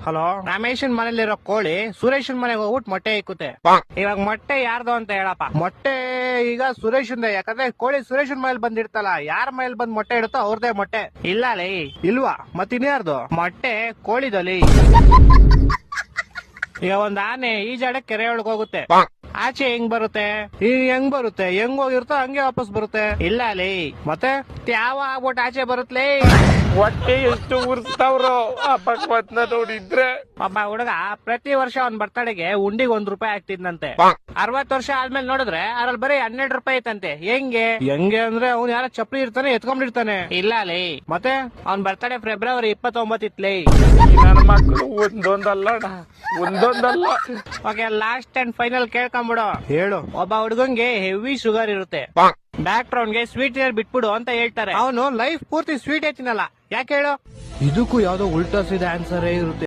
Hello, ರಮೇಶನ್ ಮನೇಲಿರೋ ಕೋಳಿ ಸುರೇಶನ್ ಮನೆಗೆ ಹೋಗ್ಬಿಟ್ಟು ಮೊಟ್ಟೆ ಇಕ್ಕುತ್ತೆ. ಇವಾಗ ಮೊಟ್ಟೆ ಯಾರ್ದು ಅಂತ ಹೇಳಪ್ಪ. ಮೊಟ್ಟೆ ಈಗ ಸುರೇಶನ್, ಯಾಕಂದ್ರೆ ಕೋಳಿ ಸುರೇಶನ್ ಮನೇಲಿ ಬಂದಿರ್ತಲ್ಲ, ಯಾರ ಮನೇಲಿ ಬಂದ್ ಮೊಟ್ಟೆ ಇಡುತ್ತೋ ಅವ್ರದೇ ಮೊಟ್ಟೆ. ಇಲ್ಲ ಲೇ, ಇಲ್ವಾ? ಮತ್ತಿನ್ಯಾರ್ದು ಮೊಟ್ಟೆ? ಕೋಳಿದಲ್ಲಿ. ಈಗ ಒಂದ್ ಆನೆ ಈಜಾಡ ಕೆರೆ ಒಳಗ್ ಹೋಗುತ್ತೆ, ಆಚೆ ಹೆಂಗ್ ಬರುತ್ತೆ? ಹೆಂಗ್ ಬರುತ್ತೆ? ಹೆಂಗ್ ಹೋಗಿರುತ್ತೋ ಹಂಗೆ ವಾಪಸ್ ಬರುತ್ತೆ. ಇಲ್ಲ ಲೇ, ಮತ್ತೆ ಯಾವ ಆಗ್ಬಿಟ್ಟು ಆಚೆ ಬರುತ್ತಲೇ. ಹೊಟ್ಟೆ ಎಷ್ಟು ಉರ್ಸ್ತಾವ್ರೋ ಆ ಭಗವತ್ನ ನೋಡಿದ್ರೆ. ಒಬ್ಬ ಹುಡುಗ ಪ್ರತಿ ವರ್ಷ ಅವ್ನ್ ಬರ್ತಡೆಗೆ ಉಂಡಿಗೆ ₹1 ಆಗ್ತಿದ್ನಂತೆ. 60 ವರ್ಷ ಆದ್ಮೇಲೆ ನೋಡಿದ್ರೆ ಅದ್ರಲ್ಲಿ ಬರೀ ₹12 ಐತಂತೆ. ಹೆಂಗೆ ಅಂದ್ರೆ ಅವ್ನ್ ಯಾರ ಚಪ್ಪಲಿ ಇರ್ತಾನೆ ಎತ್ಕೊಂಡಿರ್ತಾನೆ. ಇಲ್ಲ ಲೇ, ಮತ್ತೆ ಅವ್ನ್ ಬರ್ತಡೆ ಫೆಬ್ರವರಿ 29 ಇತ್ಲೇ. ನನ್ನ ಮಕ್ಕಳು ಒಂದೊಂದಲ್ಲ. ಓಕೆ, ಲಾಸ್ಟ್ ಅಂಡ್ ಫೈನಲ್ ಕೇಳ್ಕೊಂಬಿಡು. ಹೇಳು. ಒಬ್ಬ ಹುಡುಗಂಗೆ ಹೆವಿ ಶುಗರ್ ಇರುತ್ತೆ, ಡಾಕ್ಟರ್ ಅವ್ನ್ಗೆ ಸ್ವೀಟ್ ಬಿಟ್ಬಿಡು ಅಂತ ಹೇಳ್ತಾರೆ. ಅವನು ಲೈಫ್ ಪೂರ್ತಿ ಸ್ವೀಟ್ ತಿನ್ನಲ್ಲ. ಯಾಕೆ ಹೇಳು? ಇದಕ್ಕೂ ಯಾವ್ದೋ ಉಲ್ಟಾ ಸೀದಾ ಆನ್ಸರ್ ಇರುತ್ತೆ.